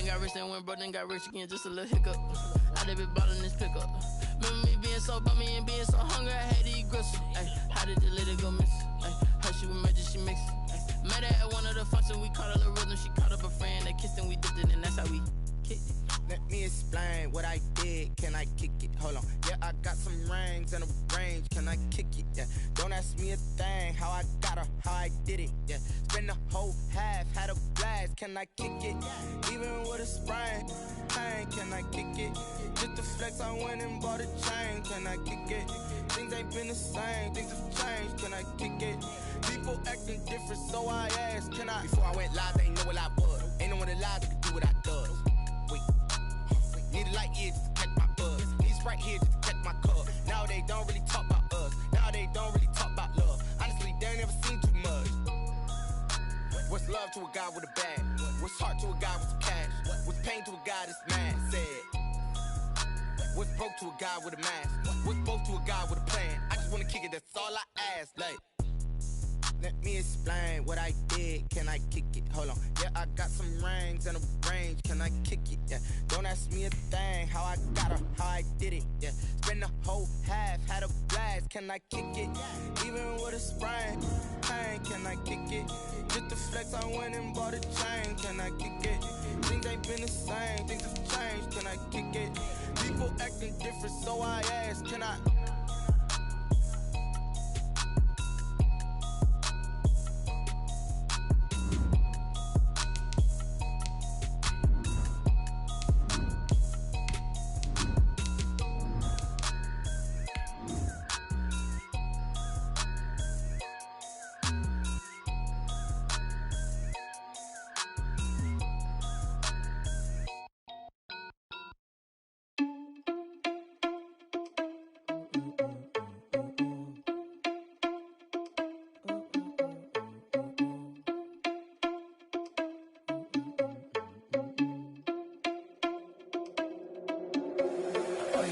got rich, then went broke, then got rich again, just a little hiccup. I did be ballin' this pickup. Remember me being so bummy and being so hungry, I had to eat gristle. Ay, how did the lady go miss? Ay, how she was magic, she mixed. Met her at one of the functions, we caught a little rhythm. She caught up a friend, they kissed and we dipped it, and that's how we kicked it. Let me explain what I did. Can I kick it? Hold on. Yeah, I got some rings and a range. Can I kick it? Yeah. Don't ask me a thing. How I got her, how I did it. Yeah. Spend the whole half, had a blast. Can I kick it? Even with a sprain. Pain, can I kick it? Just to flex, I went and bought a chain. Can I kick it? Things ain't been the same. Things have changed. Can I kick it? People acting different, so I asked, can I? Before I went live, they ain't know what I was. Ain't no one alive that could do what I does. Wait. Need a light here just to catch my buzz. Need Sprite here just to catch my cup. Now they don't really talk about us. Now they don't really talk about love. Honestly, they ain't never seen too much. What's love to a guy with a bag? What's heart to a guy with some cash? What's pain to a guy that's mad? Said. What's broke to a guy with a mask? What's both to a guy with a plan? I just wanna kick it, that's all I ask. Like, let me explain what I did. Can I kick it? Hold on. Yeah, I got some rings and a range. Can I kick it? Yeah. Don't ask me a thing. How I got her, how I did it. Yeah. Spend the whole half, had a blast. Can I kick it? Even with a sprain. Pain, can I kick it? Just to flex, I went and bought a chain. Can I kick it? Things ain't been the same. Things have changed. Can I kick it? People acting different, so I ask, can I?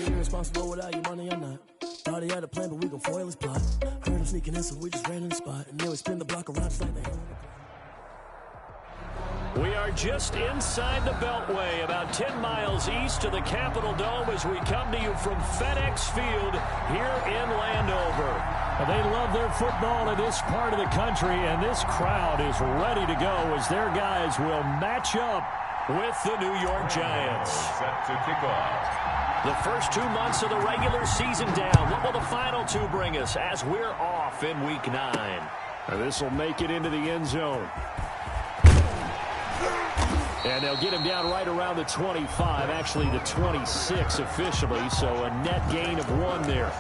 Irresponsible without your money or not. Thought he had a plan, but we gon' foil his plot. Heard him sneaking in, so we just ran in the spot. And then we spin the block around just like that. We are just inside the Beltway, about 10 miles east of the Capitol Dome as we come to you from FedEx Field here in Landover. They love their football in this part of the country, and this crowd is ready to go as their guys will match up with the New York Giants. Set to kick off. The first 2 months of the regular season down. What will the final two bring us as we're off in Week 9? This will make it into the end zone. And they'll get him down right around the 25, actually the 26 officially, so a net gain of 1 there.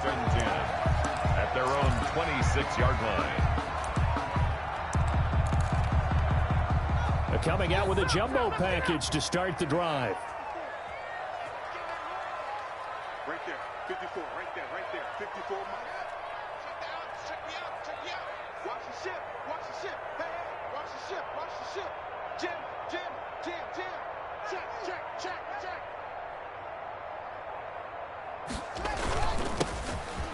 At their own 26-yard line. They're coming out with a jumbo package to start the drive. Right there, 54, right there, 54. Check me out. Watch the ship, hey, watch the ship. Jim. Check.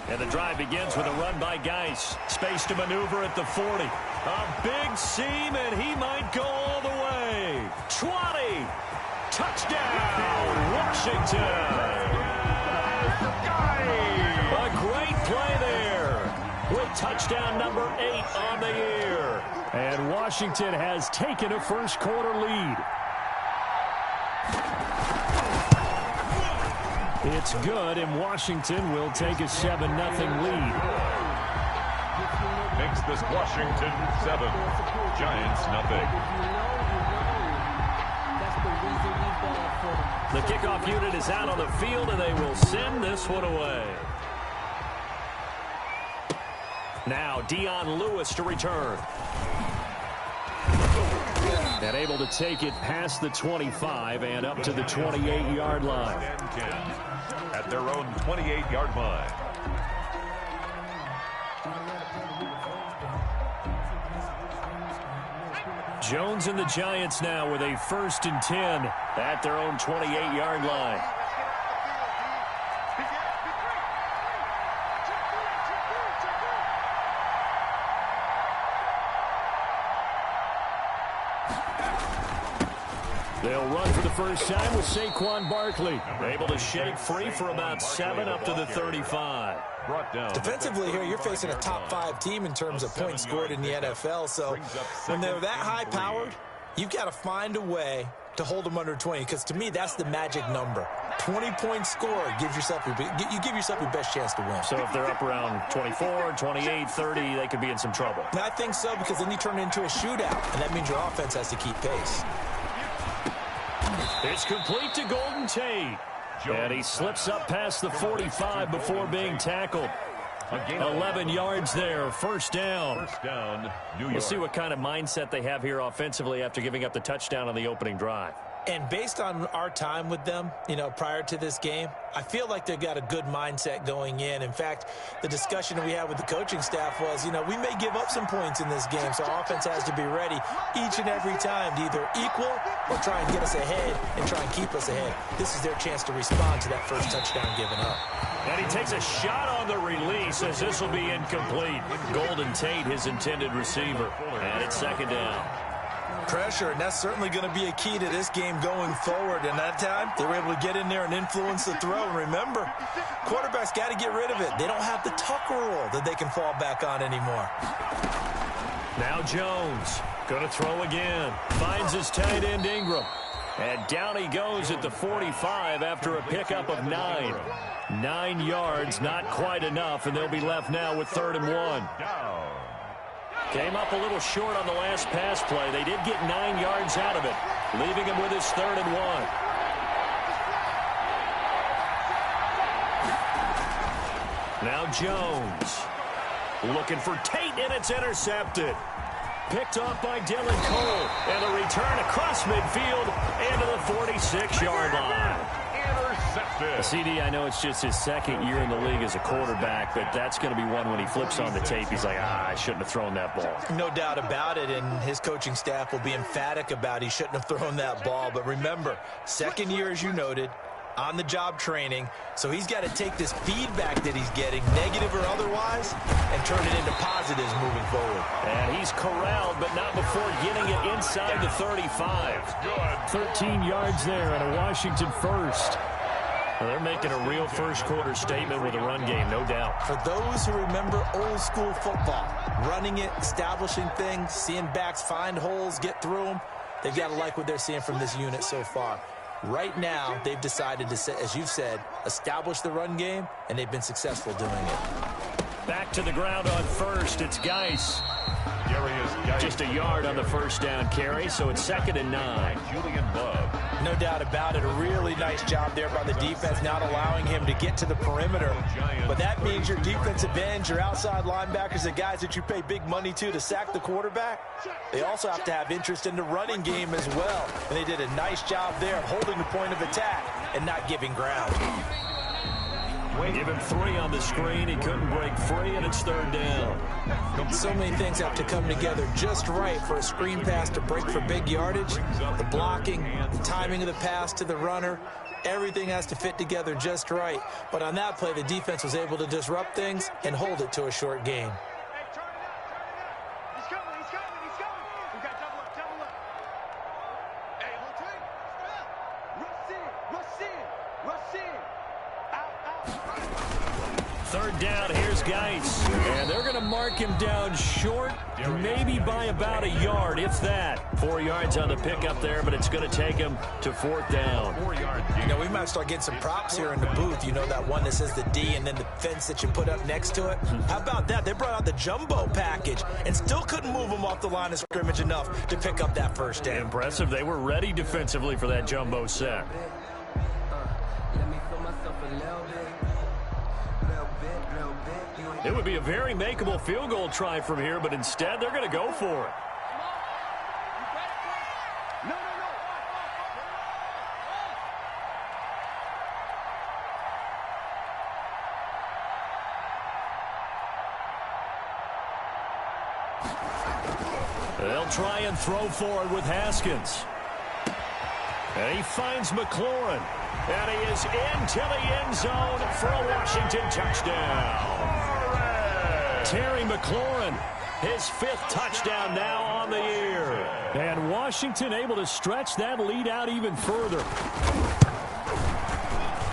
And the drive begins with a run by Geis. Space to maneuver at the 40. A big seam, and he might go all the way. 20. Touchdown, Washington. A great play there with touchdown number 8 on the year. And Washington has taken a first-quarter lead. It's good, and Washington will take a 7-0 lead. Makes this Washington 7, Giants nothing. The kickoff unit is out on the field, and they will send this one away. Now Dion Lewis to return. And able to take it past the 25 and up to the 28-yard line. At their own 28-yard line. Jones and the Giants now with a 1st and 10 at their own 28-yard line. They'll They'll run for the first time with Saquon Barkley. Able to shake free for about 7 up to the 35. Defensively here, you're facing a top 5 team in terms of points scored in the NFL. So when they're that high-powered, you've got to find a way to hold them under 20, because to me, that's the magic number. 20-point score gives yourself you give yourself your best chance to win. So if they're up around 24, 28, 30, they could be in some trouble. I think so, because then you turn it into a shootout, and that means your offense has to keep pace. It's complete to Golden Tate. And he slips up past the 45 before being tackled. 11 yards there, first down. New York. We'll see what kind of mindset they have here offensively after giving up the touchdown on the opening drive. And based on our time with them, prior to this game, I feel like they've got a good mindset going in. In fact, the discussion that we had with the coaching staff was, we may give up some points in this game, so our offense has to be ready each and every time to either equal or try and get us ahead and try and keep us ahead. This is their chance to respond to that first touchdown given up. And he takes a shot on the release as this will be incomplete. Golden Tate, his intended receiver. And it's second down. Pressure, and that's certainly going to be a key to this game going forward. And that time, they were able to get in there and influence the throw. And remember, quarterbacks got to get rid of it. They don't have the Tucker rule that they can fall back on anymore. Now Jones, going to throw again. Finds his tight end Ingram. And down he goes at the 45 after a pickup of 9. 9 yards, not quite enough, and they'll be left now with 3rd and 1. Came up a little short on the last pass play. They did get 9 yards out of it, leaving him with his 3rd and 1. Now Jones looking for Tate, and it's intercepted. Picked off by Dylan Cole, and a return across midfield and to the 46-yard line. CD, I know it's just his 2nd year in the league as a quarterback, but that's going to be one when he flips on the tape, he's like, I shouldn't have thrown that ball. No doubt about it, and his coaching staff will be emphatic about he shouldn't have thrown that ball. But remember, 2nd year, as you noted, on-the-job training, so he's got to take this feedback that he's getting, negative or otherwise, and turn it into positives moving forward. And he's corralled, but not before getting it inside the 35. 13 yards there and a Washington first. Well, they're making a real first-quarter statement with a run game, no doubt. For those who remember old-school football, running it, establishing things, seeing backs find holes, get through them, they've got to like what they're seeing from this unit so far. Right now, they've decided to, as you've said, establish the run game, and they've been successful doing it. Back to the ground on first. It's Geis. Just a yard on the first down carry, so it's 2nd and 9. No doubt about it. A really nice job there by the defense, not allowing him to get to the perimeter. But that means your defensive ends, your outside linebackers, the guys that you pay big money to sack the quarterback, they also have to have interest in the running game as well. And they did a nice job there of holding the point of attack and not giving ground. Give him 3 on the screen. He couldn't break free, and it's 3rd down. So many things have to come together just right for a screen pass to break for big yardage. The blocking, the timing of the pass to the runner, everything has to fit together just right. But on that play, the defense was able to disrupt things and hold it to a short gain. Down, here's Geis. And they're going to mark him down short, maybe by about a yard, if that. 4 yards on the pickup there, but it's going to take him to 4th down. We might start getting some props here in the booth. That one that says the D and then the fence that you put up next to it. How about that? They brought out the jumbo package and still couldn't move him off the line of scrimmage enough to pick up that first down. Impressive. They were ready defensively for that jumbo set. It would be a very makeable field goal try from here, but instead they're going to go for it. They'll try and throw forward with Haskins. And he finds McLaurin. And he is into the end zone for a Washington touchdown. Terry McLaurin His 5th touchdown now on the year. And Washington able to stretch that lead out even further.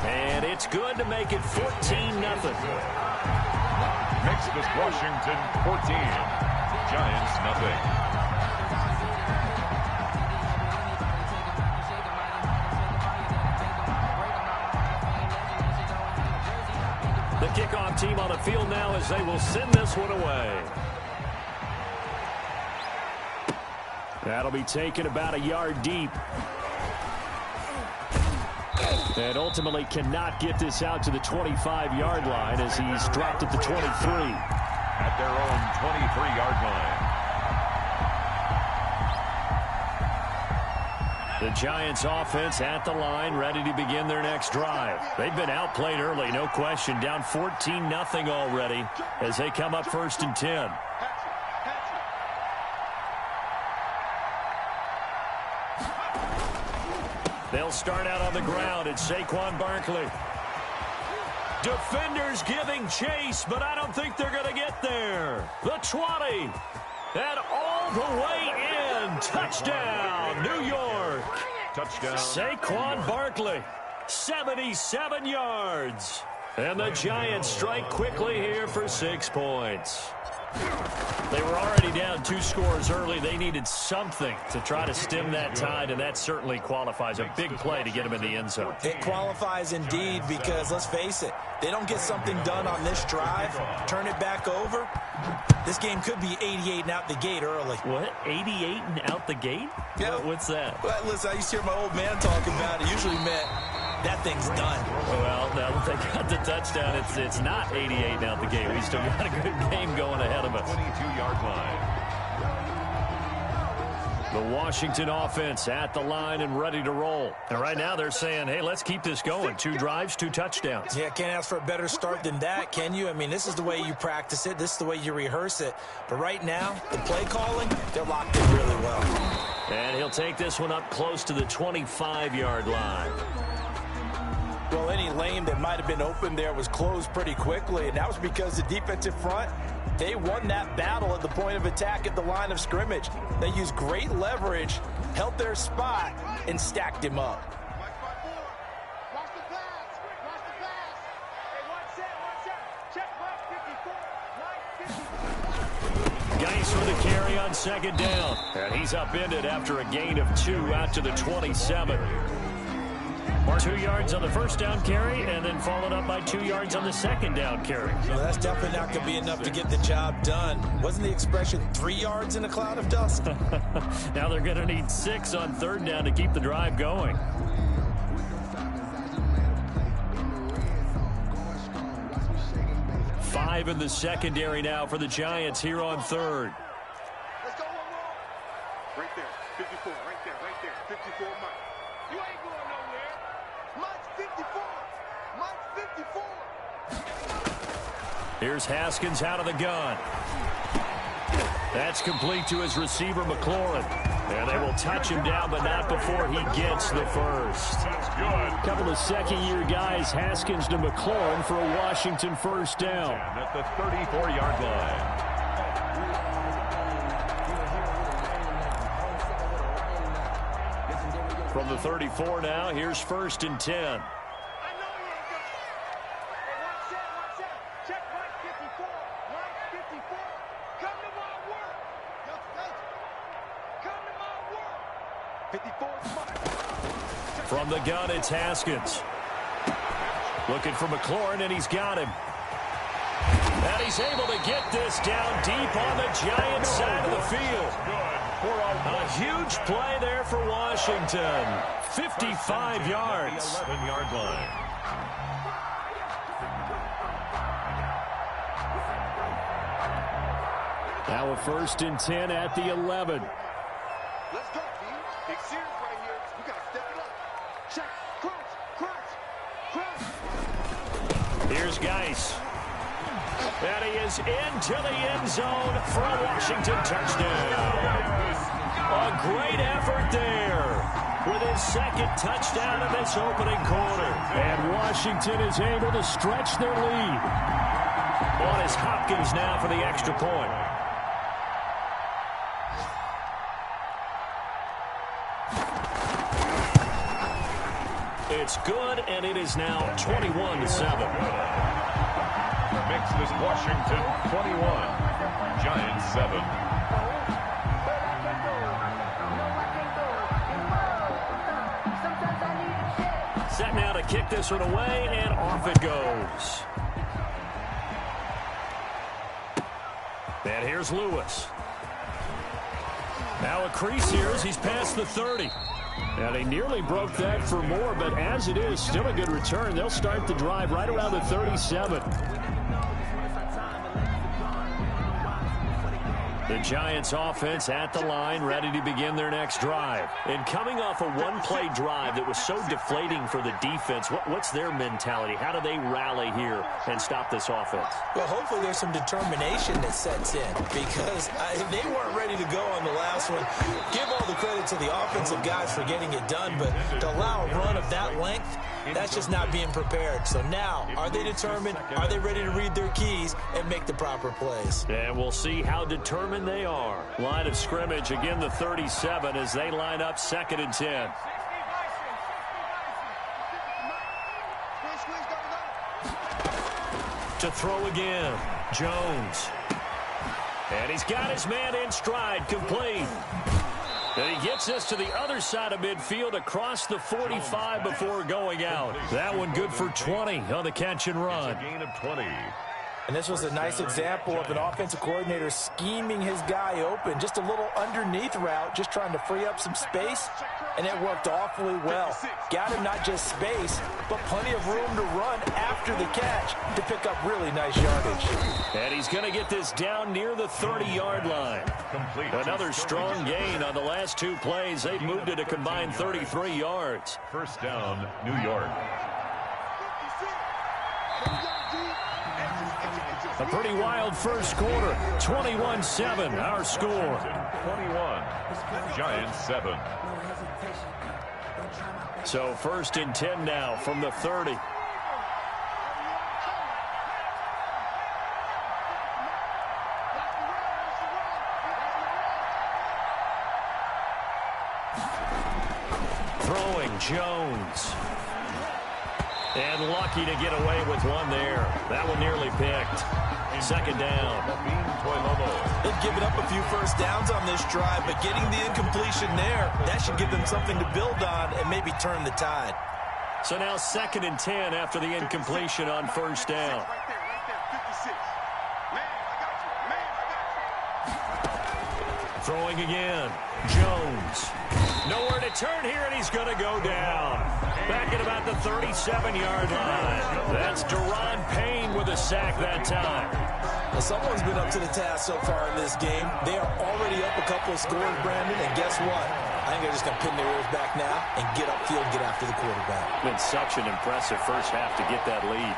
And it's good to make it 14-0. Makes this Washington 14. Giants nothing. The kickoff team on the field now as they will send this one away. That'll be taken about a yard deep. And ultimately cannot get this out to the 25-yard line as he's dropped at the 23. At their own 23-yard line. The Giants offense at the line, ready to begin their next drive. They've been outplayed early, no question. Down 14-0 already as they come up 1st and 10. They'll start out on the ground. It's Saquon Barkley. Defenders giving chase, but I don't think they're going to get there. The 20. And all the way in. Touchdown, New York. Touchdown. Saquon Barkley, 77 yards. And the Giants strike quickly here for 6 points. They were already down 2 scores early. They needed something to try to stem that tide, and that certainly qualifies. A big play to get them in the end zone. It qualifies indeed because, let's face it, they don't get something done on this drive, turn it back over, this game could be 88 and out the gate early. What? 88 and out the gate? Yeah. What's that? Well, listen, I used to hear my old man talking about it. Usually meant that thing's done. Well, now that they got the touchdown, it's not 88 and out the gate. We still got a good game going ahead of us. 22-yard line. The Washington offense at the line and ready to roll. And right now they're saying, hey, let's keep this going. 2 drives, 2 touchdowns. Yeah, can't ask for a better start than that, can you? I mean, this is the way you practice it. This is the way you rehearse it. But right now, the play calling, they're locked in really well. And he'll take this one up close to the 25-yard line. Well, any lane that might have been open there was closed pretty quickly, and that was because the defensive front, they won that battle at the point of attack at the line of scrimmage. They used great leverage, held their spot, and stacked him up. Watch the pass. Watch the pass. Hey, 1 set. Check right 54. Geis for the carry on 2nd down. And he's upended after a gain of 2 out to the 27. 2 yards on the 1st down carry, and then followed up by 2 yards on the 2nd down carry. Well, that's definitely not going to be enough to get the job done. Wasn't the expression 3 yards in a cloud of dust? Now they're going to need 6 on 3rd down to keep the drive going. Five in the secondary now for the Giants here on 3rd. Let's go one more. Right there. 54. Right there. 54, Mike. You ain't going nowhere. Mike's 54. Mike's 54. Here's Haskins out of the gun. That's complete to his receiver, McLaurin. And they will touch him down, but not before he gets the first. Good. Couple of second-year guys, Haskins to McLaurin for a Washington 1st down. And at the 34-yard line. From the 34 now, here's 1st and 10. I know he ain't got it. Hey, 1 set. Check Mike 54. Mike 54. Come to my work. Come to my work. 54 is Mike. From the gun, it's Haskins. Looking for McLaurin, and he's got him. And he's able to get this down deep on the Giants side of the field. A huge play there for Washington. 55 yards. 11-yard line. Now a 1st and 10 at the 11. Let's go, D. Big series right here. We got to step it up. Check. Crunch. Here's Geis. And he is into the end zone for a Washington touchdown. A great effort there with his 2nd touchdown of this opening quarter. And Washington is able to stretch their lead. On is Hopkins now for the extra point. It's good, and it is now 21-7. Makes this Washington 21, Giants 7. Set now to kick this one away, and off it goes. And here's Lewis. Now a crease here as he's past the 30. Now they nearly broke that for more, but as it is, still a good return. They'll start the drive right around the 37. The Giants offense at the line, ready to begin their next drive. And coming off a one-play drive that was so deflating for the defense, what's their mentality? How do they rally here and stop this offense? Well, hopefully there's some determination that sets in, because they weren't ready to go on the last one. Give all the credit to the offensive guys for getting it done, but to allow a run of that length, that's just not being prepared. So now, are they determined? Are they ready to read their keys and make the proper plays? And we'll see how determined they are. Line of scrimmage, again the 37 as they line up 2nd and 10. To throw again, Jones. And he's got his man in stride, complete. And he gets this to the other side of midfield across the 45 before going out. That one good for 20 on the catch and run. It's a gain of 20. And this was a nice example of an offensive coordinator scheming his guy open. Just a little underneath route, just trying to free up some space, and it worked awfully well. Got him not just space, but plenty of room to run after the catch to pick up really nice yardage. And he's going to get this down near the 30-yard line. Complete. Another strong gain on the last 2 plays. They've moved it a combined 33 yards. First down, New York. A pretty wild first quarter. 21-7, our score. 21, Giants 7. So 1st and 10 now from the 30. Throwing Jones. And lucky to get away with one there. That one nearly picked. 2nd down. They've given up a few first downs on this drive, but getting the incompletion there, that should give them something to build on and maybe turn the tide. So now 2nd and 10 after the incompletion on 1st down. Throwing again. Jones. Nowhere to turn here, and he's going to go down. Back at about the 37-yard line. That's Deron Payne with a sack that time. Well, someone's been up to the task so far in this game. They are already up a couple of scores, Brandon, and guess what? I think they're just going to pin their ears back now and get upfield and get after the quarterback. Been such an impressive first half to get that lead.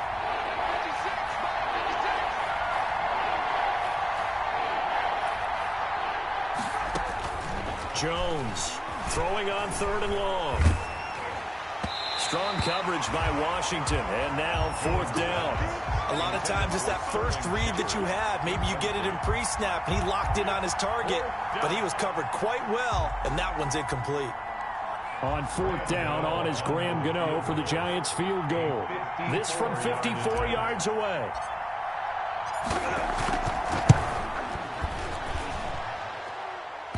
Jones throwing on 3rd and long. Strong coverage by Washington, and now 4th down. A lot of times it's that first read that you have. Maybe you get it in pre-snap, and he locked in on his target, but he was covered quite well, and that one's incomplete. On 4th down, on is Graham Gano for the Giants field goal. This from 54 yards away.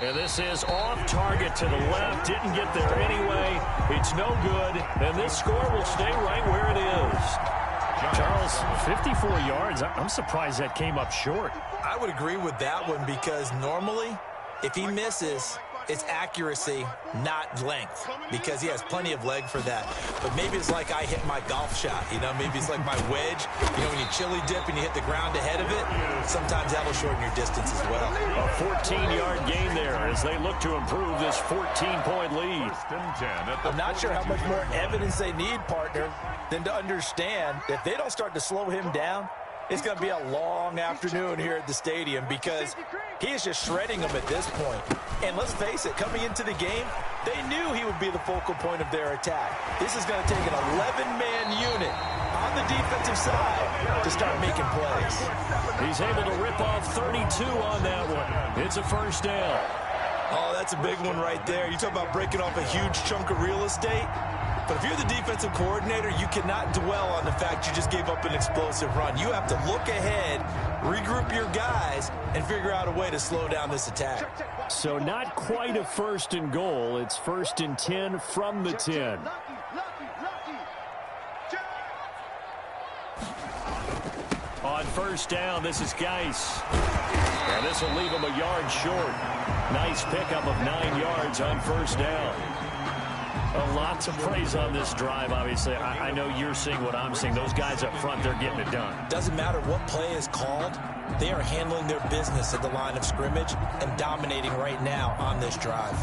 And this is off target to the left. Didn't get there anyway. It's no good. And this score will stay right where it is. Charles, 54 yards. I'm surprised that came up short. I would agree with that one because normally, if he misses, it's accuracy, not length, because he has plenty of leg for that. But maybe it's like I hit my golf shot, you know? Maybe it's like my wedge. You know, when you chili dip and you hit the ground ahead of it, sometimes that'll shorten your distance as well. A 14-yard gain there as they look to improve this 14-point lead. I'm not sure how much more evidence they need, partner, than to understand that if they don't start to slow him down, it's going to be a long afternoon here at the stadium because he is just shredding them at this point. And let's face it, coming into the game, they knew he would be the focal point of their attack. This is going to take an 11-man unit on the defensive side to start making plays. He's able to rip off 32 on that one. It's a first down. Oh, that's a big one right there. You talk about breaking off a huge chunk of real estate. But if you're the defensive coordinator, you cannot dwell on the fact you just gave up an explosive run. You have to look ahead, regroup your guys, and figure out a way to slow down this attack. So not quite a 1st and goal. It's 1st and 10 from the 10. On 1st down, this is Geis. And this will leave him a yard short. Nice pickup of 9 yards on 1st down. Lots of praise on this drive, obviously. I know you're seeing what I'm seeing. Those guys up front, they're getting it done. Doesn't matter what play is called. They are handling their business at the line of scrimmage and dominating right now on this drive.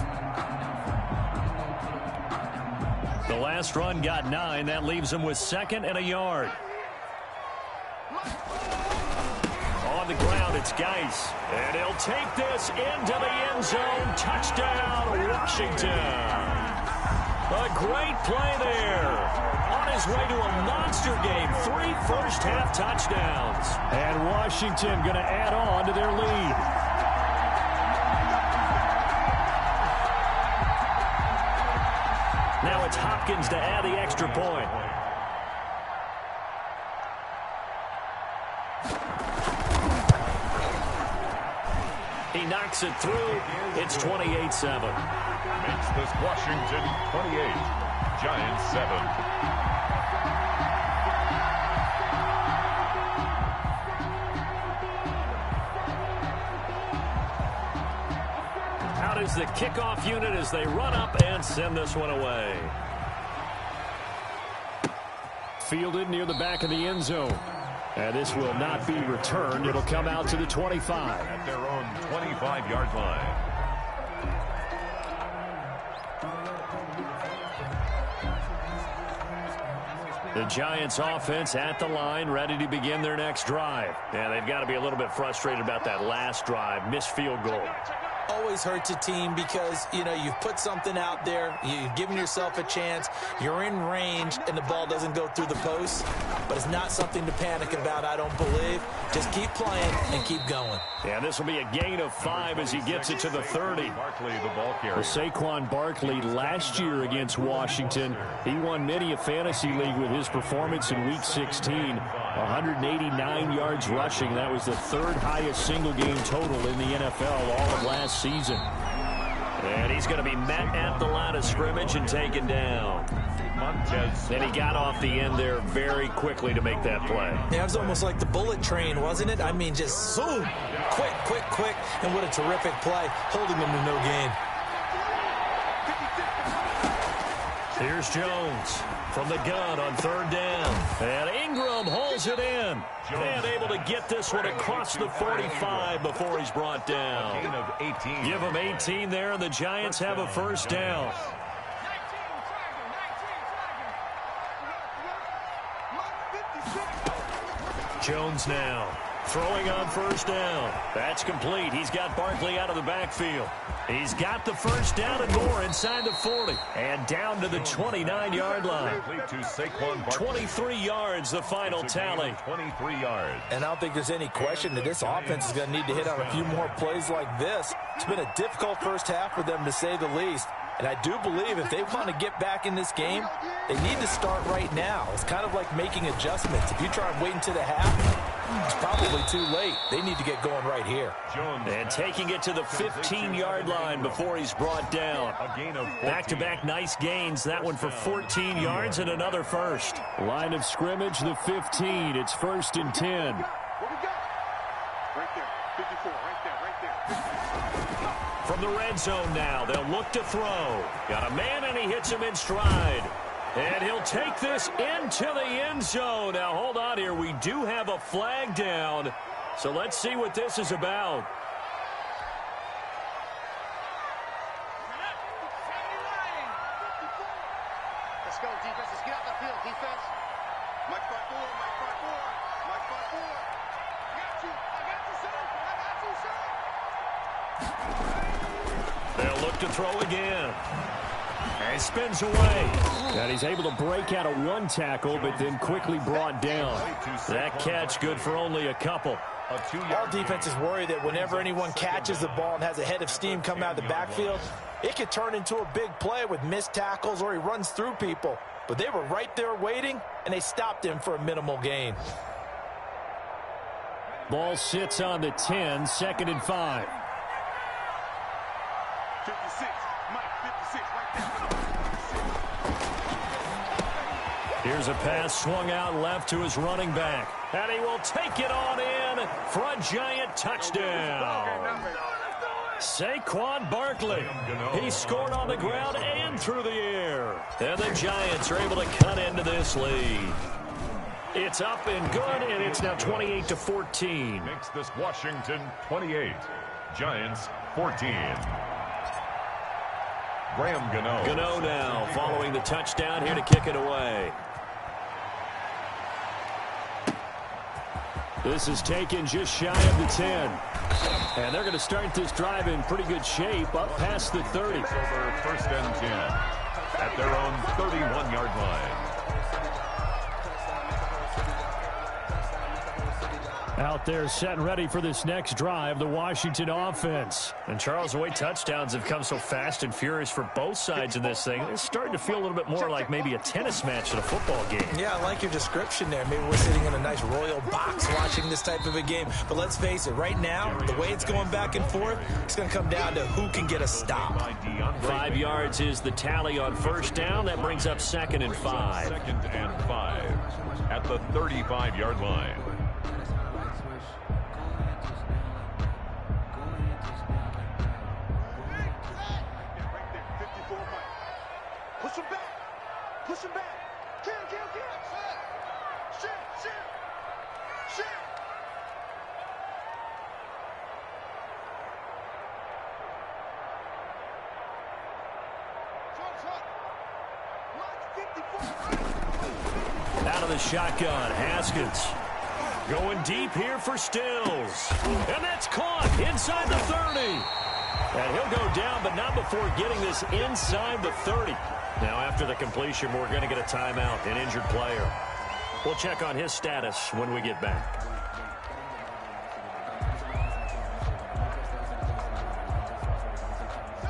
The last run got 9. That leaves them with 2nd and a yard. On the ground, it's Geis. And he'll take this into the end zone. Touchdown, Washington. A great play there. On his way to a monster game. 3 first-half touchdowns. And Washington going to add on to their lead. Now it's Hopkins to add the extra point. He knocks it through. It's 28-7. Makes this Washington 28, Giants 7. Out is the kickoff unit as they run up and send this one away. Fielded near the back of the end zone. And this will not be returned. It'll come out to the 25. At their own 25-yard line. The Giants offense at the line, ready to begin their next drive. And they've got to be a little bit frustrated about that last drive, missed field goal. Always hurts a team because, you know, you've put something out there, you've given yourself a chance, you're in range, and the ball doesn't go through the post. But it's not something to panic about, I don't believe. Just keep playing and keep going. Yeah, this will be a gain of 5 as he gets it to the 30. Barkley, the ball carrier. Saquon Barkley last year against Washington. He won many a fantasy league with his performance in Week 16. 189 yards rushing. That was the 3rd highest single game total in the NFL all of last season. And he's going to be met at the line of scrimmage and taken down. And he got off the end there very quickly to make that play. Yeah, it was almost like the bullet train, wasn't it? I mean, just zoom, quick, quick, quick, and what a terrific play, holding him to no gain. Here's Jones from the gun on 3rd down. And Ingram holds it in. And able to get this one across the 45 before he's brought down. Gain of 18. Give him 18 there, and the Giants have a 1st down. Jones now throwing on 1st down. That's complete. He's got Barkley out of the backfield. He's got the 1st down and more inside the 40. And down to the 29-yard line. To Saquon Barkley. 23 yards, the final tally. 23 yards. And I don't think there's any question that this offense is going to need to hit on a few more plays like this. It's been a difficult first half for them, to say the least. And I do believe if they want to get back in this game, they need to start right now. It's kind of like making adjustments. If you try and wait until the half, it's probably too late. They need to get going right here. And taking it to the 15-yard line before he's brought down. A gain of 14. Back-to-back nice gains. That one for 14 yards and another 1st. Line of scrimmage, the 15. It's 1st and 10. What we got? Right there. 54. Right there. From the red zone now, they'll look to throw. Got a man, and he hits him in stride. And he'll take this into the end zone. Now, hold on here. We do have a flag down. So let's see what this is about. Let's go, defense. Let's get out the field, defense. Mike front four. Mike front four. Mike front four. I got you. I got you, sir. I got you, sir. They'll look to throw again. And he spins away. And he's able to break out of one tackle, but then quickly brought down. That catch good for only a couple. All defenses worry that whenever anyone catches the ball and has a head of steam come out of the backfield, it could turn into a big play with missed tackles or he runs through people. but they were right there waiting, and they stopped him for a minimal gain. Ball sits on the 10, 2nd and 5. 56, Mike, 56, right there. Here's a pass swung out left to his running back. And he will take it on in for a Giant touchdown. Saquon Barkley. He scored on the ground and through the air. And the Giants are able to cut into this lead. It's up and good, and it's now 28-14. Makes this Washington 28. Giants 14. Graham Gano. Gano now following the touchdown here to kick it away. This is taken just shy of the 10. And they're going to start this drive in pretty good shape up past the 30. It's over 1st and 10 at their own 31-yard line. Out there set and ready for this next drive, the Washington offense. And Charles, the way touchdowns have come so fast and furious for both sides in this thing, it's starting to feel a little bit more like maybe a tennis match than a football game. Yeah, I like your description there. Maybe we're sitting in a nice royal box watching this type of a game. But let's face it, right now, the way it's going back and forth, it's going to come down to who can get a stop. 5 yards is the tally on 1st down. That brings up 2nd and 5. 2nd and 5 at the 35-yard line. Push him back. Push him back. Kill. Shit. Out of the shotgun, Haskins. Going deep here for Stills. And that's caught inside the 30. And he'll go down, but not before getting this inside the 30. Now, after the completion, we're going to get a timeout, an injured player. We'll check on his status when we get back.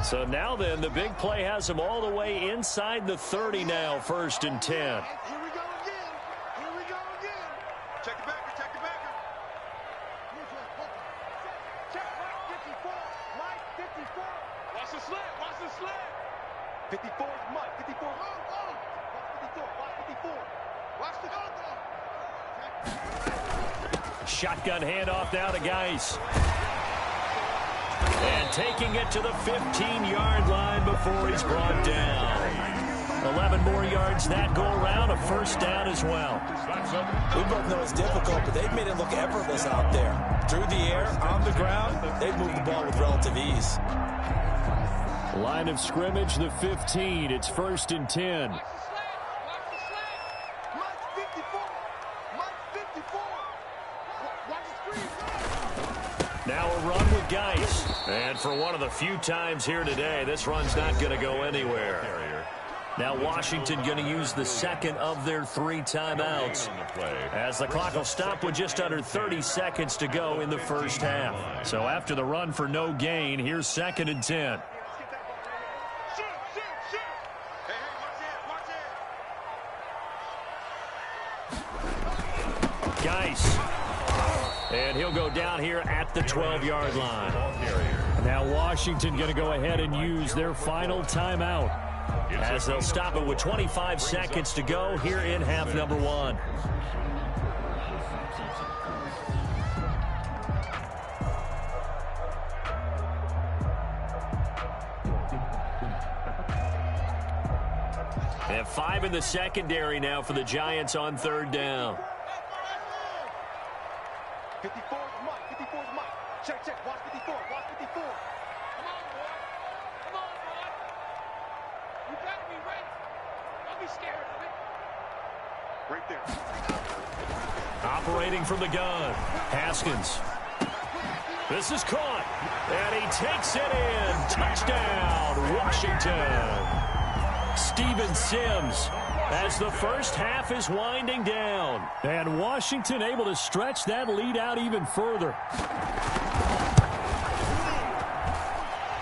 So now then, the big play has him all the way inside the 30 now, 1st and 10. Here we go again. Check the backer. Check Mike 54. Watch the sled. 54 is Mike. 54. Watch the Shotgun handoff now to Geis. And taking it to the 15-yard line before he's brought down. 11 more yards that go around, a 1st down as well. We both know it's difficult, but they've made it look effortless out there. Through the air, on the ground, they've moved the ball with relative ease. Line of scrimmage, the 15. It's 1st and 10. Mike 54. Watch the screen. Now a run with Geis. And for one of the few times here today, this run's not going to go anywhere. Now Washington going to use the 2nd of their 3 timeouts, as the clock will stop with just under 30 seconds to go in the 1st half. So after the run for no gain, here's 2nd and 10. Geis. And he'll go down here at the 12-yard line. Now Washington going to go ahead and use their final timeout, as they'll stop it with 25 seconds to go here in half number 1. They have 5 in the secondary now for the Giants on 3rd down. 54 is Mike. Check. Watch 54. Come on, boy. You gotta be ready. Don't be scared of it. Right there. Operating from the gun, Haskins. This is caught, and he takes it in. Touchdown, Washington. Steven Sims, as the 1st half is winding down. And Washington able to stretch that lead out even further.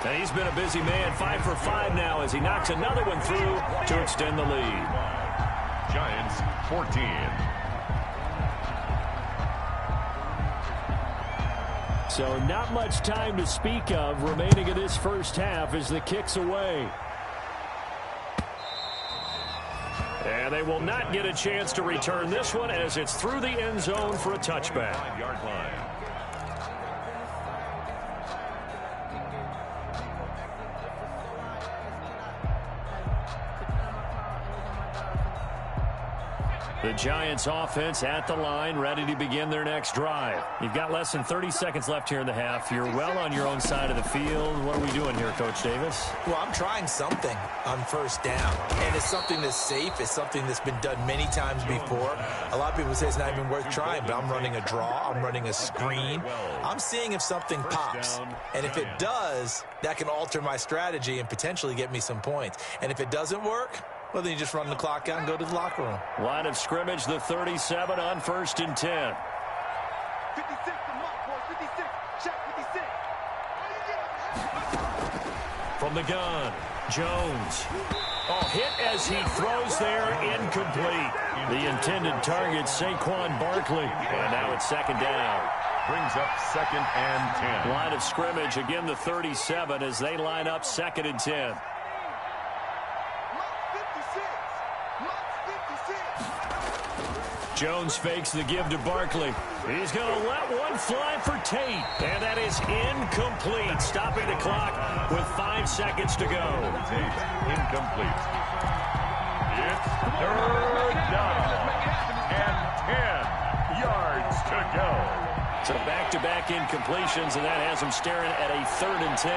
And he's been a busy man, 5 for 5 now, as he knocks another one through to extend the lead. 14. So not much time to speak of remaining in this first half as the kick's away. And they will not get a chance to return this one as it's through the end zone for a touchback. 5-yard line. The Giants offense at the line, ready to begin their next drive. You've got less than 30 seconds left here in the half. You're well on your own side of the field. What are we doing here, Coach Davis? Well, I'm trying something on first down, and it's something that's safe. It's something that's been done many times before. A lot of people say it's not even worth trying, but I'm running a draw. I'm running a screen. I'm seeing if something pops, and if it does, that can alter my strategy and potentially get me some points. And if it doesn't work, well, then you just run the clock out and go to the locker room. Line of scrimmage, the 37 on 1st and 10. 56, the mark, boys. 56. Check 56. From the gun, Jones. Oh, hit as he throws there, incomplete. The intended target, Saquon Barkley. And now it's 2nd down. Brings up 2nd and 10. Line of scrimmage, again the 37 as they line up 2nd and 10. Jones fakes the give to Barkley. He's going to let one fly for Tate. And that is incomplete, stopping the clock with 5 seconds to go. Tate, incomplete. It's 3rd down. And 10 yards to go. So back-to-back incompletions, and that has them staring at a 3rd and 10.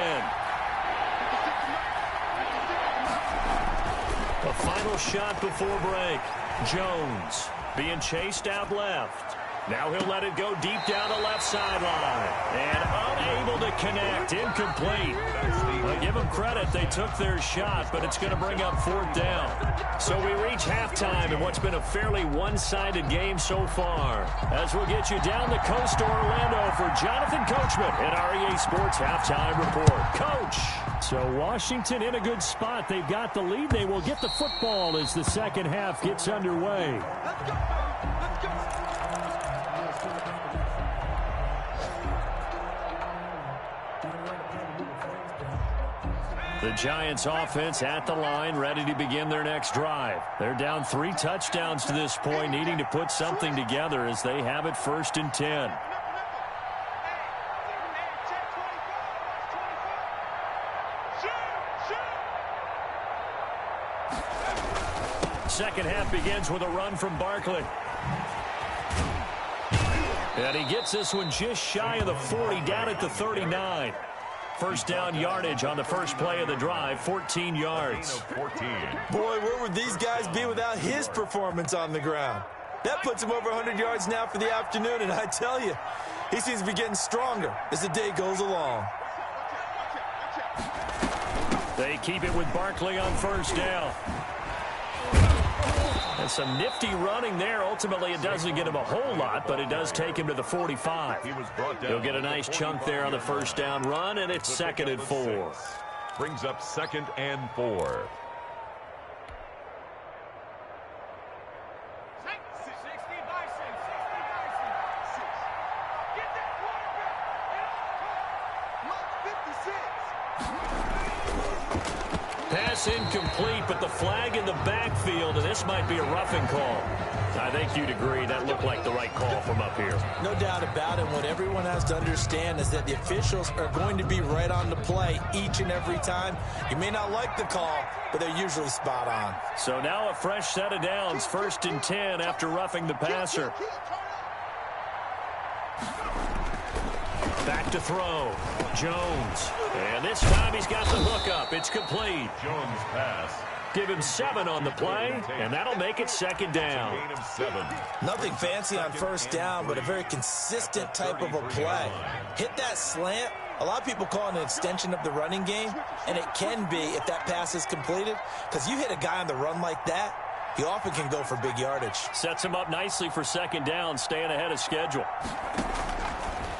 A final shot before break. Jones being chased out left. Now he'll let it go deep down the left sideline. And unable to connect. Incomplete. Well, give them credit. They took their shot, but it's going to bring up 4th down. So we reach halftime in what's been a fairly one-sided game so far. As we'll get you down the coast to Orlando for Jonathan Coachman at REA Sports Halftime Report. Coach! So Washington in a good spot. They've got the lead. They will get the football as the second half gets underway. Let's go, baby. Let's go. The Giants offense at the line, ready to begin their next drive. They're down 3 touchdowns to this point, needing to put something together as they have it 1st and 10. Second half begins with a run from Barkley. And he gets this one just shy of the 40, down at the 39. First down yardage on the first play of the drive, 14 yards. 14. Boy, where would these guys be without his performance on the ground? That puts him over 100 yards now for the afternoon, and I tell you, he seems to be getting stronger as the day goes along. They keep it with Barkley on first down. And some nifty running there. Ultimately, it doesn't get him a whole lot, but it does take him to the 45. He'll get a nice chunk there on the first down run, and it's 2nd and 4. Brings up 2nd and 4. Pass incomplete, but the flag in the backfield, and this might be a roughing call. I think you'd agree that looked like the right call from up here. No doubt about it. What everyone has to understand is that the officials are going to be right on the play each and every time. You may not like the call, but they're usually spot on. So now a fresh set of downs, 1st and 10 after roughing the passer. Back to throw. Jones. And this time he's got the hook up. It's complete. Jones pass. Give him 7 on the play, and that'll make it 2nd down. Gain of 7. Nothing fancy on first down, but a very consistent type of a play. Hit that slant. A lot of people call it an extension of the running game, and it can be if that pass is completed, because you hit a guy on the run like that, he often can go for big yardage. Sets him up nicely for 2nd down, staying ahead of schedule.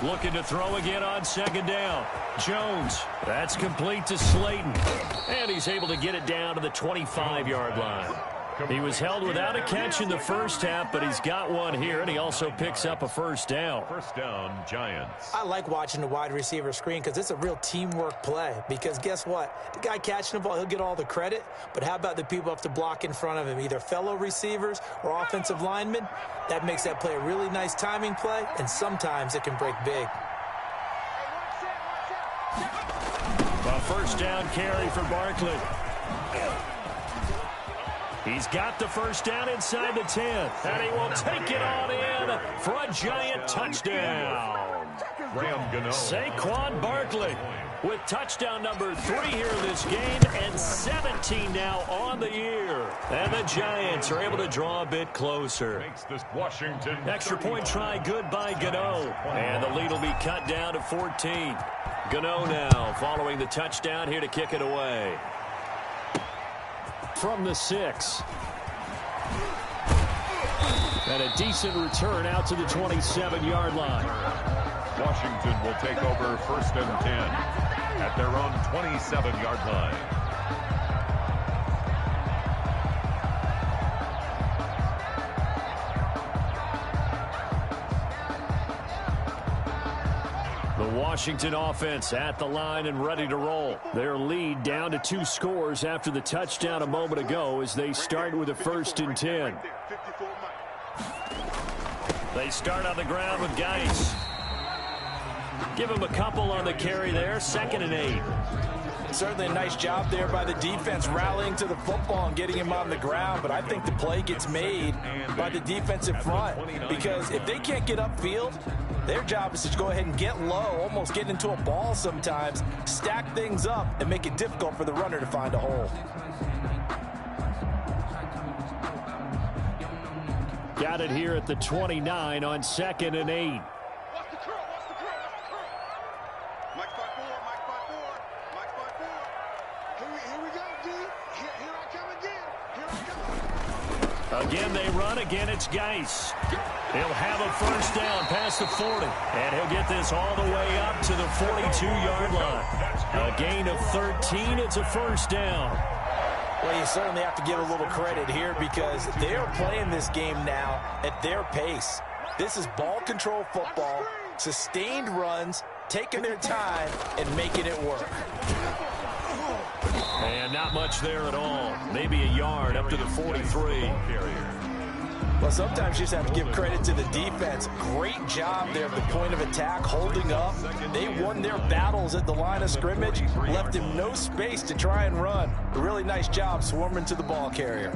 Looking to throw again on 2nd down. Jones. That's complete to Slayton. And he's able to get it down to the 25-yard line. He was held without a catch in the first half, but he's got one here, and he also picks up a first down. First down, Giants. I like watching the wide receiver screen because it's a real teamwork play. Because guess what? The guy catching the ball, he'll get all the credit. But how about the people have to block in front of him, either fellow receivers or offensive linemen? That makes that play a really nice timing play, and sometimes it can break big. A first down carry for Barkley. He's got the first down inside the 10, and he will take it on in for a Giant touchdown. Saquon Barkley with touchdown number 3 here in this game, and 17 now on the year. And the Giants are able to draw a bit closer. Extra point try good by Gano, and the lead will be cut down to 14. Gano now following the touchdown here to kick it away. From the 6. And a decent return out to the 27-yard line. Washington will take over first and 10 at their own 27-yard line. The Washington offense at the line and ready to roll. Their lead down to 2 scores after the touchdown a moment ago as they start with a first and 10. They start on the ground with Geis. Give him a couple on the carry there. 2nd and 8. Certainly a nice job there by the defense rallying to the football and getting him on the ground, but I think the play gets made by the defensive front because if they can't get upfield, their job is to go ahead and get low, almost get into a ball sometimes, stack things up, and make it difficult for the runner to find a hole. Got it here at the 29 on 2nd and 8. Again, they run. Again, it's Geis. He'll have a first down past the 40. And he'll get this all the way up to the 42-yard line. A gain of 13. It's a first down. Well, you certainly have to give a little credit here because they are playing this game now at their pace. This is ball control football, sustained runs, taking their time, and making it work. And not much there at all. Maybe a yard up to the 43. Well, sometimes you just have to give credit to the defense. Great job there at the point of attack, holding up. They won their battles at the line of scrimmage, left him no space to try and run. A really nice job swarming to the ball carrier.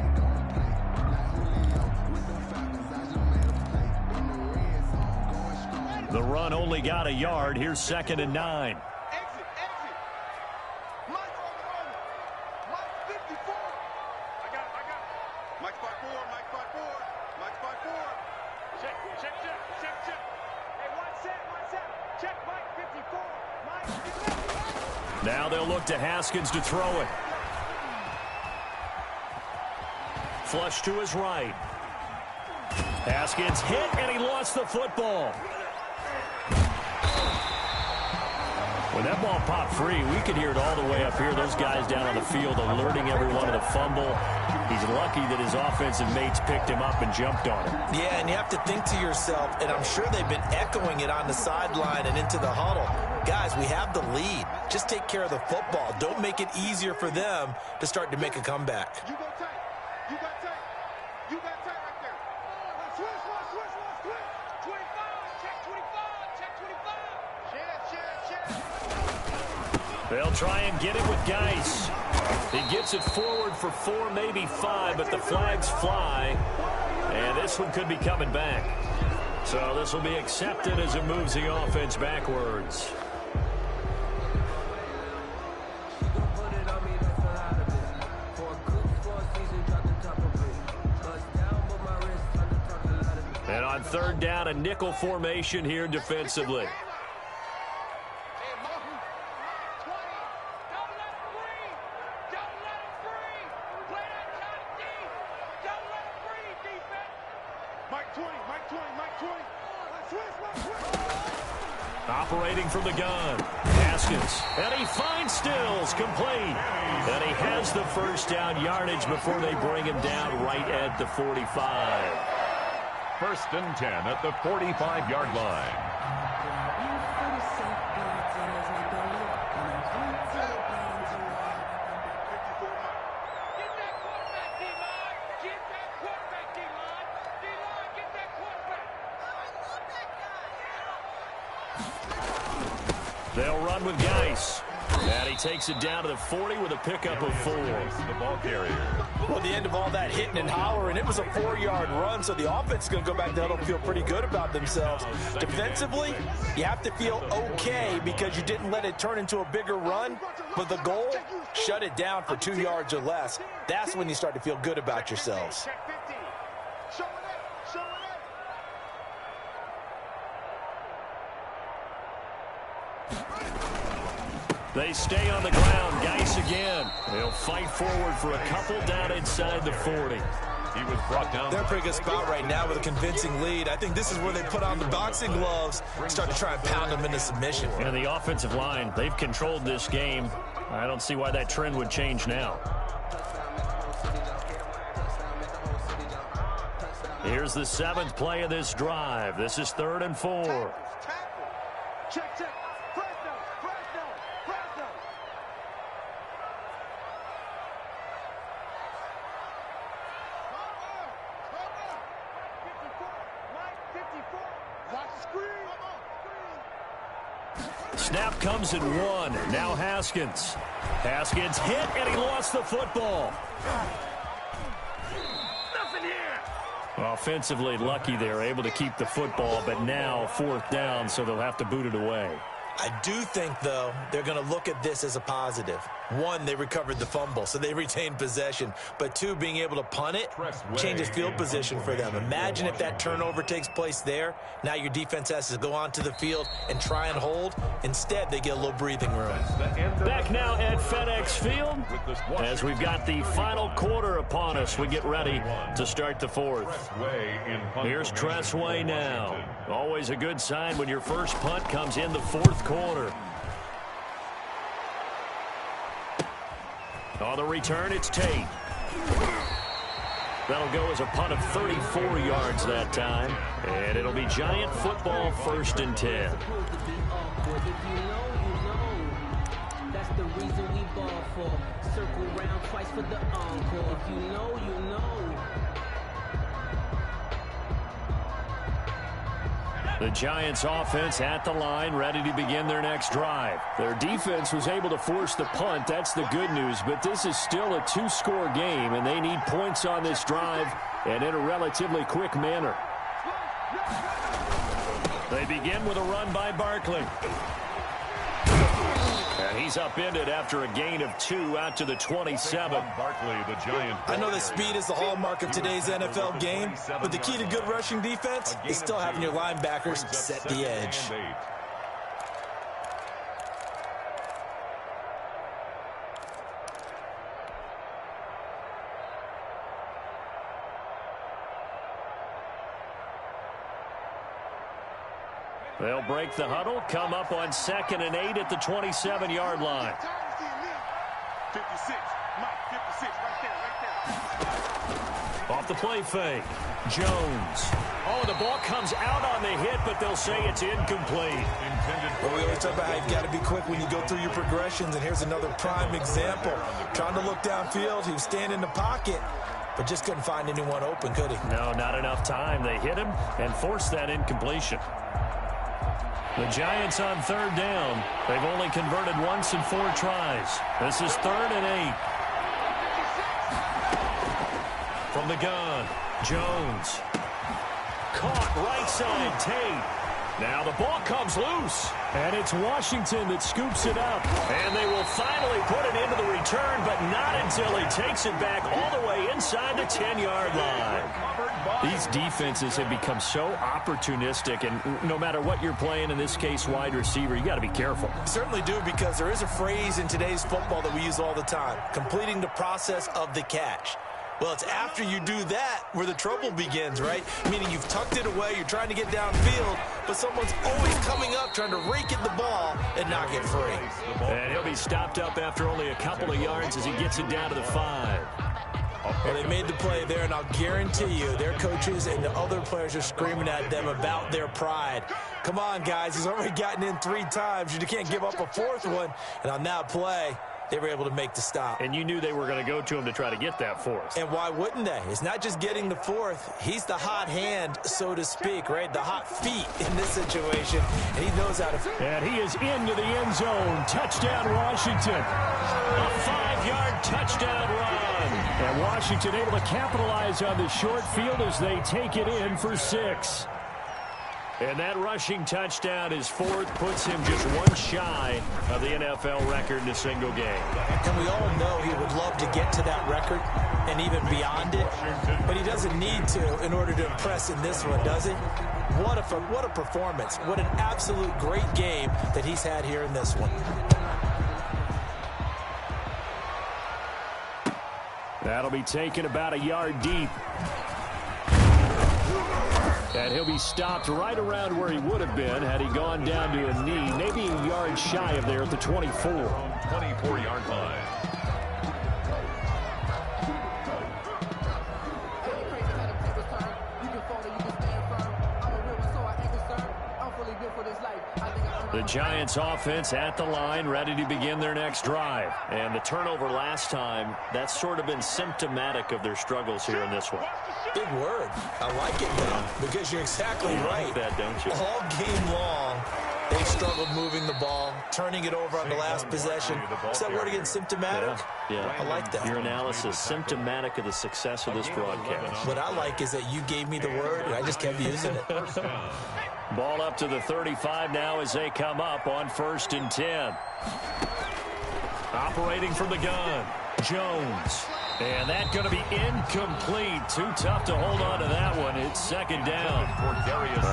The run only got a yard. Here's 2nd and 9. Now they'll look to Haskins to throw it. Flush to his right. Haskins hit, and he lost the football. When that ball popped free, we could hear it all the way up here. Those guys down on the field alerting everyone of the fumble. He's lucky that his offensive mates picked him up and jumped on him. Yeah, and you have to think to yourself, and I'm sure they've been echoing it on the sideline and into the huddle. Guys, we have the lead. Just take care of the football. Don't make it easier for them to start to make a comeback. You go tight. You got tight. You got tight right there. Switch. 25. Check 25. Check 25. Shit. They'll try and get it with Geis. He gets it forward for 4, maybe 5, but the flags fly. And this one could be coming back. So this will be accepted as it moves the offense backwards. And on 3rd down, a nickel formation here defensively. Operating from the gun, Haskins, and he finds Stills, complete. And he has the first down yardage before they bring him down right at the 45. First and 10 at the 45-yard line. They'll run with Geis. And he takes it down to the 40 with a pickup of 4. The ball carrier. Well, the end of all that hitting and hollering, it was a 4-yard run, so the offense is going to go back to the huddle and feel pretty good about themselves. Defensively, you have to feel okay because you didn't let it turn into a bigger run, but the goal, shut it down for 2 yards or less. That's when you start to feel good about yourselves. They stay on the ground. Geis again. They'll fight forward for a couple down inside the 40. He was brought down. They're in a pretty good spot right now with a convincing lead. I think this is where they put on the boxing gloves, start to try and pound them into submission. And the offensive line, they've controlled this game. I don't see why that trend would change now. Here's the 7th play of this drive. This is 3rd and 4. Check, check. Snap comes at 1. Now Haskins. Haskins hit, and he lost the football. Nothing here. Offensively lucky they're able to keep the football, but now 4th down, so they'll have to boot it away. I do think, though, they're going to look at this as a positive. 1, they recovered the fumble, so they retained possession. But 2, being able to punt it changes field position for them. Imagine if that turnover takes place there. Now your defense has to go onto the field and try and hold. Instead, they get a little breathing room. Back now at FedEx Field as we've got the final quarter upon us. We get ready to start the 4th. Here's Tressway now. Always a good sign when your first punt comes in the 4th quarter. On the return, it's Tate. That'll go as a punt of 34 yards that time. And it'll be Giant football, 1st and 10. That's the reason we ball for. Circle round twice for the encore. If you know, you know. The Giants offense at the line, ready to begin their next drive. Their defense was able to force the punt. That's the good news, but this is still a 2-score game, and they need points on this drive and in a relatively quick manner. They begin with a run by Barkley. And he's upended after a gain of 2 out to the 27. Barkley, the Giant. I know that speed is the hallmark of today's NFL game, but the key to good rushing defense is still having your linebackers set the edge. They'll break the huddle, come up on 2nd and 8 at the 27-yard line. 56, Mike, 56, right there. Off the play fake, Jones. Oh, the ball comes out on the hit, but they'll say it's incomplete. Well, we always talk about how you've got to be quick when you go through your progressions, and here's another prime example. Trying to look downfield, he was standing in the pocket, but just couldn't find anyone open, could he? No, not enough time. They hit him and forced that incompletion. The Giants on 3rd down. They've only converted once in 4 tries. This is 3rd and 8. From the gun, Jones. Caught right side, Tate. Now the ball comes loose, and it's Washington that scoops it up. And they will finally put it into the return, but not until he takes it back all the way inside the 10-yard line. These defenses have become so opportunistic, and no matter what you're playing, in this case wide receiver, you got to be careful. Certainly do, because there is a phrase in today's football that we use all the time, completing the process of the catch. Well, it's after you do that where the trouble begins, right? Meaning you've tucked it away, you're trying to get downfield, but someone's always coming up trying to rake at the ball and not get free. And he'll be stopped up after only a couple of yards as he gets it down to the 5. Well, they made the play there, and I'll guarantee you their coaches and the other players are screaming at them about their pride. Come on, guys. He's already gotten in 3 times. You can't give up a 4th one. And on that play, they were able to make the stop. And you knew they were going to go to him to try to get that 4th. And why wouldn't they? It's not just getting the 4th. He's the hot hand, so to speak, right? The hot feet in this situation. And he knows how to... And he is into the end zone. Touchdown, Washington. A 5-yard touchdown run. And Washington able to capitalize on the short field as they take it in for 6. And that rushing touchdown, his 4th, puts him just 1 shy of the NFL record in a single game. And we all know he would love to get to that record and even beyond it, but he doesn't need to in order to impress in this one, does he? What a performance. What an absolute great game that he's had here in this one. That'll be taken about a yard deep. And he'll be stopped right around where he would have been had he gone down to a knee, maybe a yard shy of there at the 24. 24-yard line. The Giants offense at the line, ready to begin their next drive. And the turnover last time, that's sort of been symptomatic of their struggles here in this one. Big word. I like it, though, because you're exactly right. Like that, don't you? All game long, they struggled moving the ball, turning it over on the last possession. Is that word again, symptomatic? Yeah. I like that. Your analysis, symptomatic of the success of this broadcast. What I like is that you gave me the word, and I just kept using it. Ball up to the 35 now as they come up on 1st and 10. Operating from the gun, Jones. And that's going to be incomplete. Too tough to hold on to that one. It's 2nd down.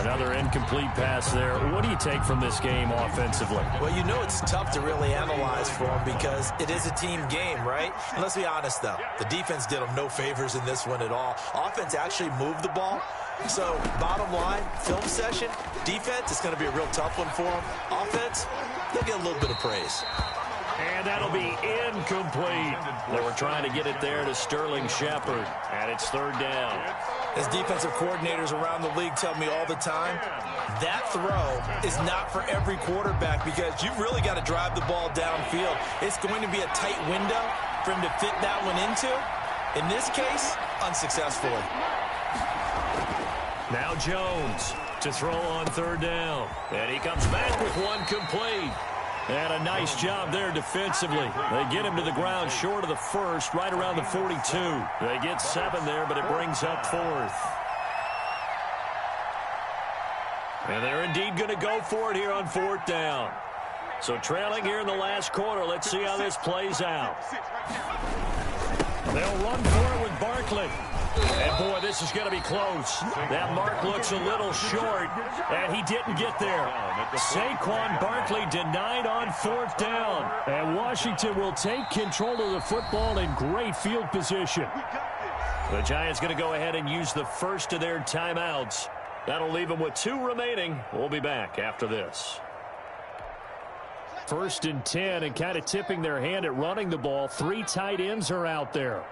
Another incomplete pass there. What do you take from this game offensively? Well, you know it's tough to really analyze for them because it is a team game, right? And let's be honest, though. The defense did them no favors in this one at all. Offense actually moved the ball. So, bottom line, film session, defense, it's going to be a real tough one for them. Offense, they'll get a little bit of praise. And that'll be incomplete. They were trying to get it there to Sterling Shepard. And it's 3rd down. As defensive coordinators around the league tell me all the time, that throw is not for every quarterback because you've really got to drive the ball downfield. It's going to be a tight window for him to fit that one into. In this case, unsuccessfully. Now Jones to throw on 3rd down. And he comes back with one complete. And a nice job there defensively. They get him to the ground short of the 1st, right around the 42. They get 7 there, but it brings up 4th. And they're indeed going to go for it here on 4th down. So trailing here in the last quarter. Let's see how this plays out. They'll run for it with Barkley. And, boy, this is going to be close. That mark looks a little short, and he didn't get there. Saquon Barkley denied on 4th down. And Washington will take control of the football in great field position. The Giants going to go ahead and use the first of their timeouts. That'll leave them with 2 remaining. We'll be back after this. 1st and 10, and kind of tipping their hand at running the ball. 3 tight ends are out there.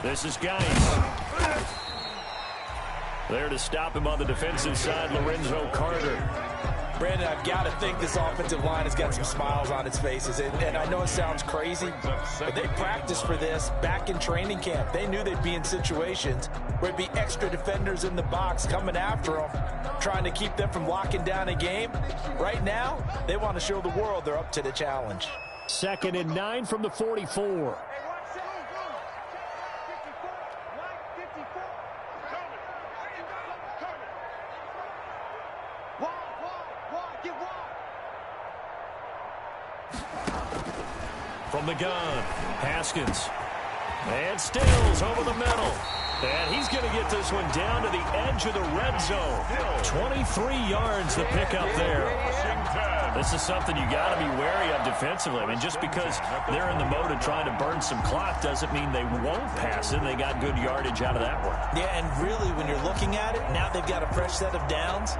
This is Geis. There to stop him on the defensive side, Lorenzo Carter. Brandon, I've got to think this offensive line has got some smiles on its faces. And I know it sounds crazy, but they practiced for this back in training camp. They knew they'd be in situations where it'd be extra defenders in the box coming after them, trying to keep them from locking down a game. Right now, they want to show the world they're up to the challenge. 2nd and 9 from the 44. From the gun, Haskins. And Stills over the middle. And he's going to get this one down to the edge of the red zone. 23 yards to pick up there. This is something you got to be wary of defensively. I mean, just because they're in the mode of trying to burn some clock doesn't mean they won't pass it. They got good yardage out of that one. Yeah, and really, when you're looking at it, now they've got a fresh set of downs.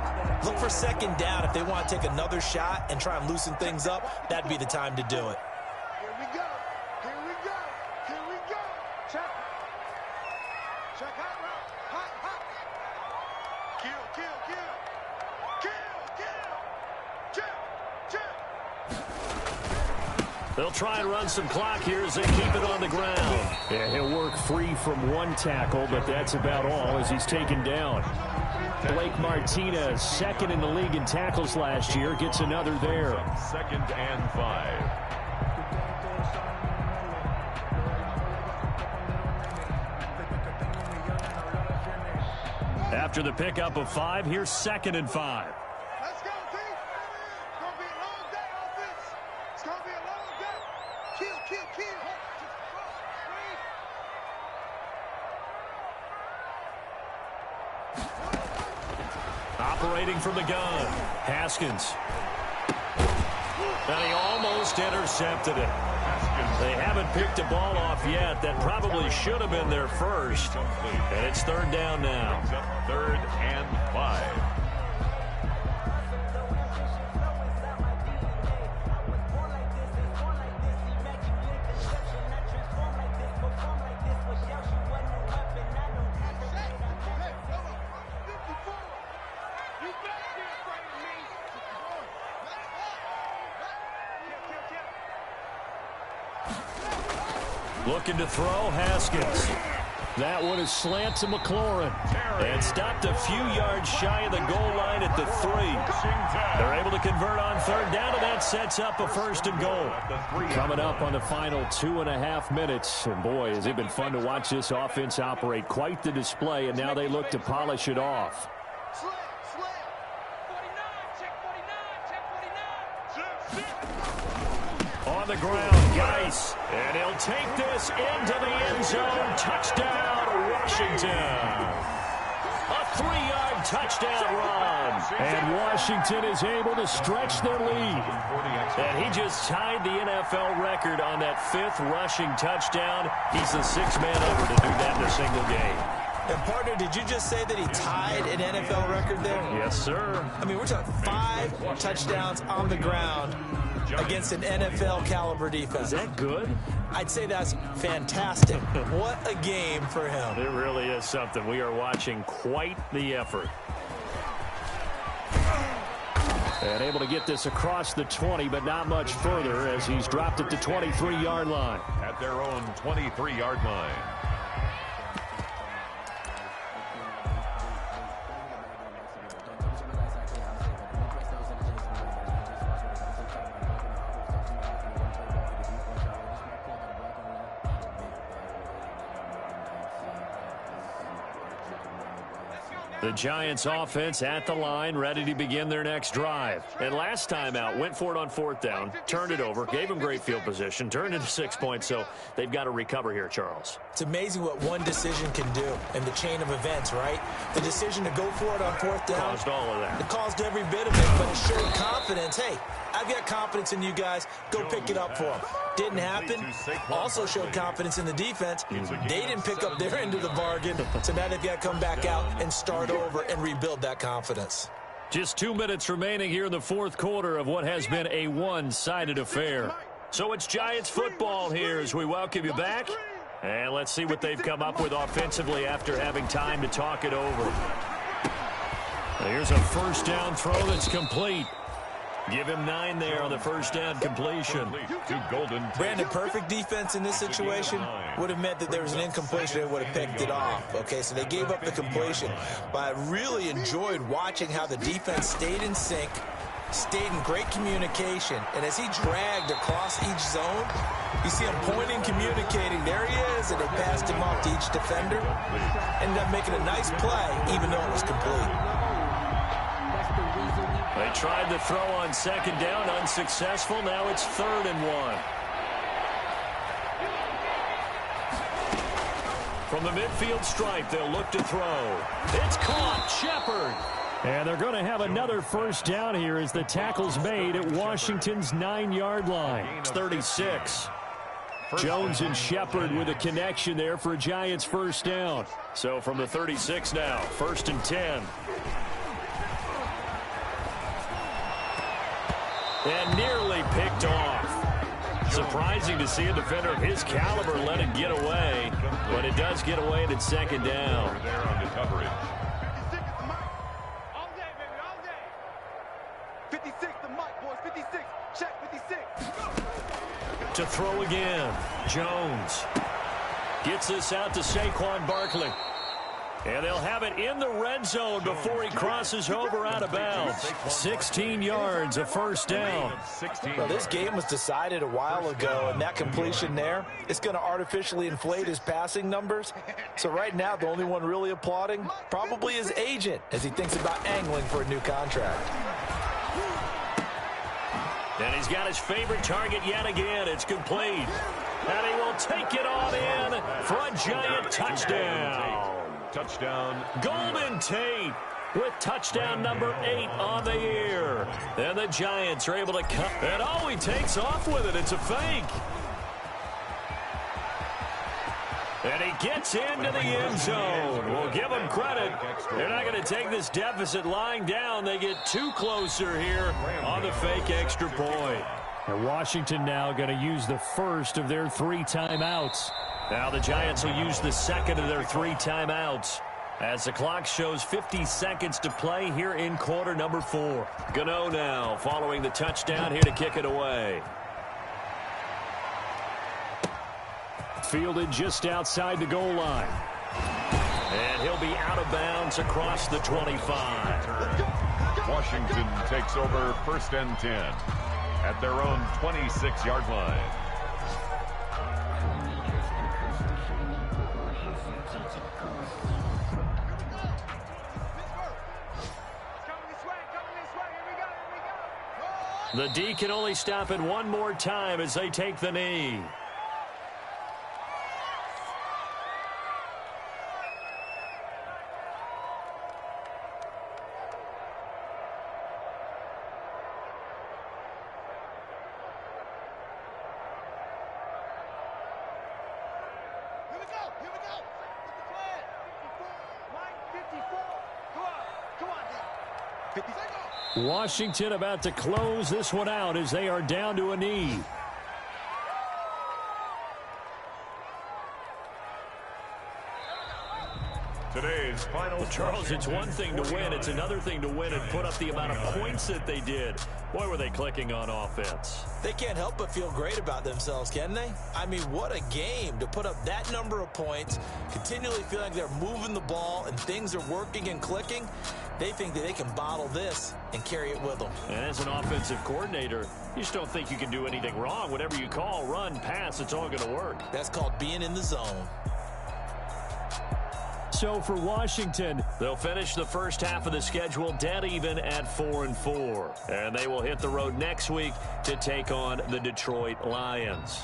Look for second down. If they want to take another shot and try and loosen things up, that'd be the time to do it. Here we go. Here we go. Here we go. Check. Check hot route. Hot, hot. Kill, kill, kill. Kill, kill. Check, check. They'll try and run some clock here as they keep it on the ground. Yeah, he'll work free from one tackle, but that's about all as he's taken down. Blake Martinez, second in the league in tackles last year, gets another there. 2nd and 5. After the pickup of 5, here's 2nd and 5. Let's go, team. It's going to be a long day, offense. It's going to be a long day. Kill, kill, kill. Operating from the gun, Haskins. And he almost intercepted it. They haven't picked a ball off yet. That probably should have been their first. And it's 3rd down now. 3rd and 5. Looking to throw, Haskins. That one is slant to McLaurin. And stopped a few yards shy of the goal line at the 3. They're able to convert on 3rd down, and that sets up a 1st and goal. Coming up on the final 2.5 minutes. And boy, has it been fun to watch this offense operate. Quite the display, and now they look to polish it off. Slam, slam. 49, check 49. On the ground, Geis. And he'll take this into the end zone. Touchdown, Washington. A 3-yard touchdown run. And Washington is able to stretch their lead. And he just tied the NFL record on that 5th rushing touchdown. He's the 6th man ever to do that in a single game. And, partner, did you just say that he tied an NFL record there? Yes, sir. I mean, we're talking 5 touchdowns on the ground against an NFL caliber defense. Is that good? I'd say that's fantastic. What a game for him. It really is something. We are watching quite the effort. And able to get this across the 20, but not much further as he's dropped at the 23-yard line. At their own 23-yard line. The Giants offense at the line, ready to begin their next drive. And last time out, went for it on 4th down, turned it over, gave them great field position, turned into 6 points, so they've got to recover here, Charles. It's amazing what one decision can do in the chain of events, right? The decision to go for it on 4th down. Caused all of that. It caused every bit of it, but it showed confidence. Hey, I've got confidence in you guys. Go pick it up for them. Didn't happen. Also showed confidence in the defense. They didn't pick up their end of the bargain, so now they've got to come back out and start over and rebuild that confidence. Just 2 minutes remaining here in the 4th quarter of what has been a one-sided affair. So it's Giants football here as we welcome you back. And let's see what they've come up with offensively after having time to talk it over. Here's a 1st down throw that's complete. Give him 9 there on the 1st down completion. Brandon, perfect defense in this situation would have meant that there was an incompletion and would have picked it off. Okay, so they gave up the completion. But I really enjoyed watching how the defense stayed in sync, stayed in great communication. And as he dragged across each zone, you see him pointing, communicating. There he is, and they passed him off to each defender. Ended up making a nice play, even though it was complete. They tried to throw on 2nd down, unsuccessful. Now it's 3rd and 1. From the midfield stripe, they'll look to throw. It's caught. Shepard. And they're going to have another first down here as the tackle's made at Washington's 9-yard line. It's 36. Jones and Shepard with a connection there for a Giants first down. So from the 36 now, 1st and 10. And nearly picked off. Surprising to see a defender of his caliber let it get away, but it does get away and it's 2nd down. There on the coverage. 56, the mic, boys. 56. Check 56. To throw again. Jones gets this out to Saquon Barkley. And they'll have it in the red zone before he crosses over out of bounds. 16 yards, a first down. Well, this game was decided a while ago, and that completion there, it's going to artificially inflate his passing numbers. So right now, the only one really applauding probably his agent as he thinks about angling for a new contract. And he's got his favorite target yet again. It's complete. And he will take it on in for a Giant touchdown. Touchdown. Golden Tate with touchdown number 8 on the year. And the Giants are able to cut. And oh, he takes off with it. It's a fake. And he gets into the end zone. We'll give him credit. They're not going to take this deficit lying down. They get 2 closer here on the fake extra point. And Washington now going to use the first of their 3 timeouts. Now the Giants will use the second of their 3 timeouts as the clock shows 50 seconds to play here in quarter number 4. Gano now following the touchdown here to kick it away. Fielded just outside the goal line. And he'll be out of bounds across the 25. Washington takes over 1st and 10 at their own 26-yard line. The D can only stop it one more time as they take the knee. Washington about to close this one out as they are down to a knee. Today's final. Charles, it's one thing to win. It's another thing to win and put up the amount of points that they did. Boy, were they clicking on offense. They can't help but feel great about themselves, can they? I mean, what a game to put up that number of points, continually feeling like they're moving the ball and things are working and clicking. They think that they can bottle this and carry it with them. And as an offensive coordinator, you just don't think you can do anything wrong. Whatever you call, run, pass, it's all going to work. That's called being in the zone. So for Washington, they'll finish the first half of the schedule dead even at 4-4. And they will hit the road next week to take on the Detroit Lions.